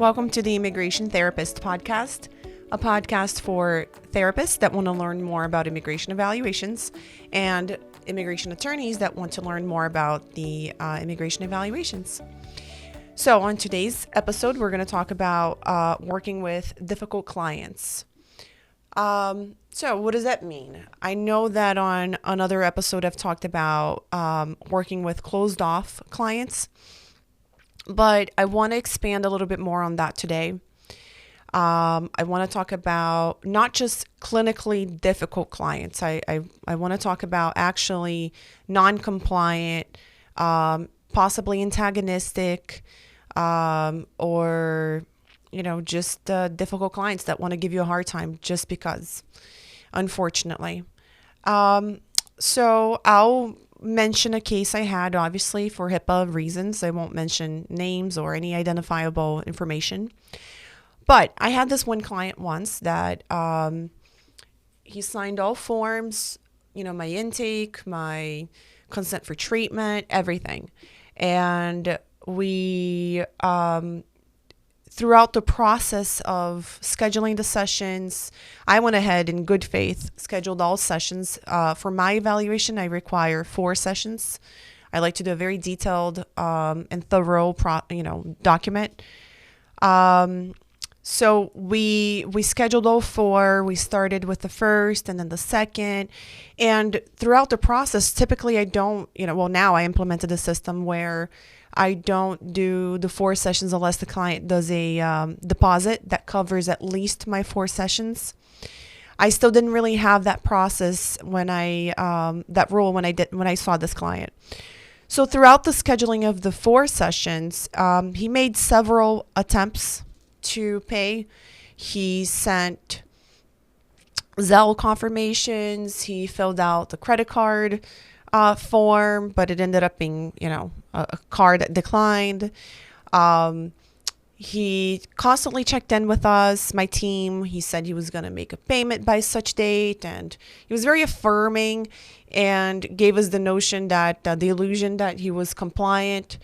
Welcome to the Immigration Therapist Podcast, a podcast for therapists that want to learn more about immigration evaluations and immigration attorneys that want to learn more about the immigration evaluations. So on today's episode, we're going to talk about working with difficult clients. So what does that mean? I know that on another episode, I've talked about working with closed off clients, but I want to expand a little bit more on that today. I want to talk about not just clinically difficult clients. I want to talk about actually non-compliant, possibly antagonistic, or just difficult clients that want to give you a hard time just because, unfortunately. So I'll mention a case I had, obviously, for HIPAA reasons. I won't mention names or any identifiable information. But I had this one client once that he signed all forms, my intake, my consent for treatment, everything. And we, throughout the process of scheduling the sessions, I went ahead in good faith, scheduled all sessions. For my evaluation, I require 4 sessions. I like to do a very detailed and thorough document. So we scheduled all 4. We started with the first and then the second. And throughout the process, typically I don't, now I implemented a system where I don't do the 4 sessions unless the client does a deposit that covers at least my 4 sessions. I still didn't really have that process when that rule when I saw this client. So throughout the scheduling of the 4 sessions, he made several attempts to pay. He sent Zelle confirmations. He filled out the credit card form, but it ended up being, a card that declined. He constantly checked in with us, my team. He said he was going to make a payment by such date, and he was very affirming and gave us the notion that the illusion that he was compliant.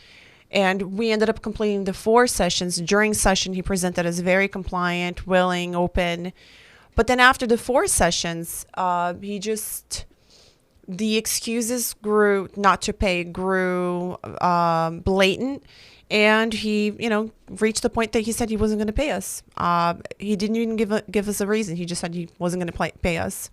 And we ended up completing the 4 sessions. During session, he presented as very compliant, willing, open. But then after the 4 sessions, the excuses not to pay grew blatant. And he, reached the point that he said he wasn't going to pay us. He didn't even give us a reason. He just said he wasn't going to pay us.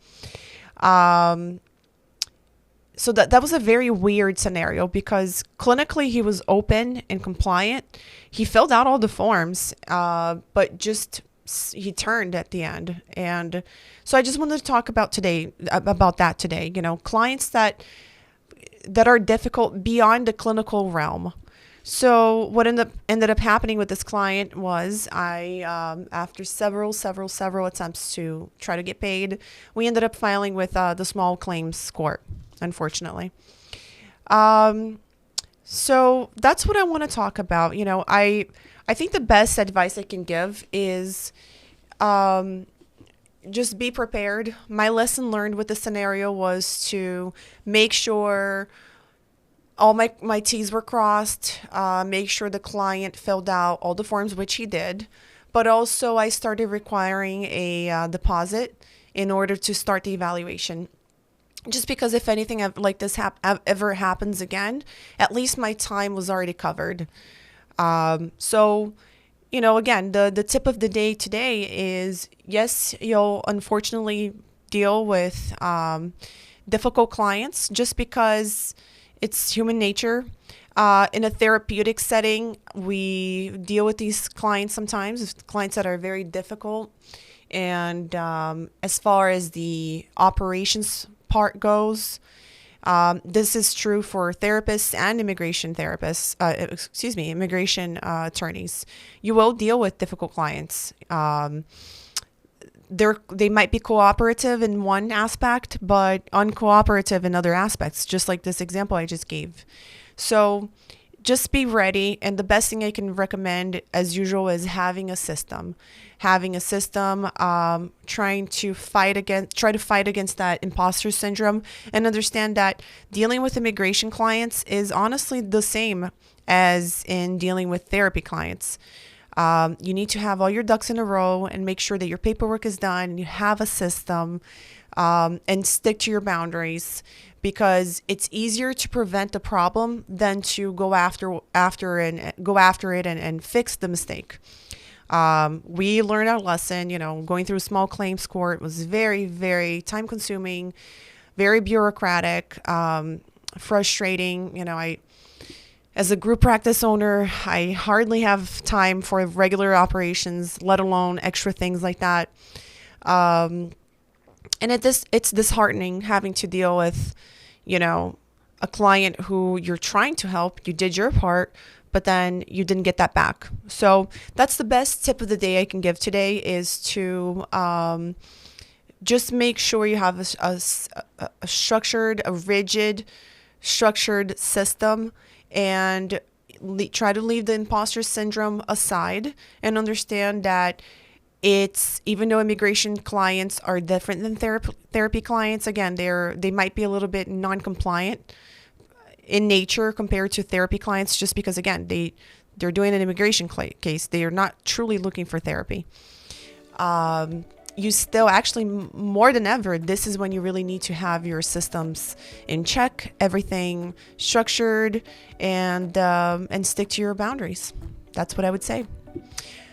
So that was a very weird scenario because clinically he was open and compliant. He filled out all the forms, but he turned at the end. And so I just wanted to talk about that today. Clients that are difficult beyond the clinical realm. So what ended up happening with this client was after several attempts to try to get paid, we ended up filing with the small claims court, unfortunately. So that's what I want to talk about. I think the best advice I can give is just be prepared. My lesson learned with the scenario was to make sure all my T's were crossed, make sure the client filled out all the forms, which he did. But also I started requiring a deposit in order to start the evaluation. Just because if anything like this ever happens again, at least my time was already covered. So, again, the tip of the day today is, yes, you'll unfortunately deal with difficult clients just because it's human nature. In a therapeutic setting, we deal with these clients sometimes, clients that are very difficult. And as far as the operations part goes, this is true for therapists and immigration attorneys. You will deal with difficult clients. They might be cooperative in one aspect, but uncooperative in other aspects, just like this example I just gave. So just be ready. And the best thing I can recommend, as usual, is having a system. Trying to fight against that imposter syndrome and understand that dealing with immigration clients is honestly the same as in dealing with therapy clients. You need to have all your ducks in a row and make sure that your paperwork is done. You have a system, and stick to your boundaries, because it's easier to prevent the problem than to go after it and fix the mistake. We learned our lesson. Going through a small claims court was very, very time consuming, very bureaucratic, frustrating. As a group practice owner, I hardly have time for regular operations, let alone extra things like that. And it's disheartening having to deal with, a client who you're trying to help. You did your part, but then you didn't get that back. So that's the best tip of the day I can give today, is to just make sure you have a structured, a rigid, structured system, and try to leave the imposter syndrome aside and understand that even though immigration clients are different than therapy clients, again, they might be a little bit non-compliant in nature compared to therapy clients, just because, again, they're doing an immigration case. They are not truly looking for therapy. You still, actually, more than ever, this is when you really need to have your systems in check, everything structured, and stick to your boundaries. That's what I would say.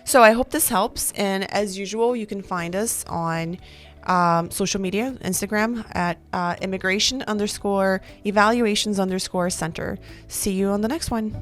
So I hope this helps. And as usual, you can find us on social media, Instagram at immigration_evaluations_center. See you on the next one.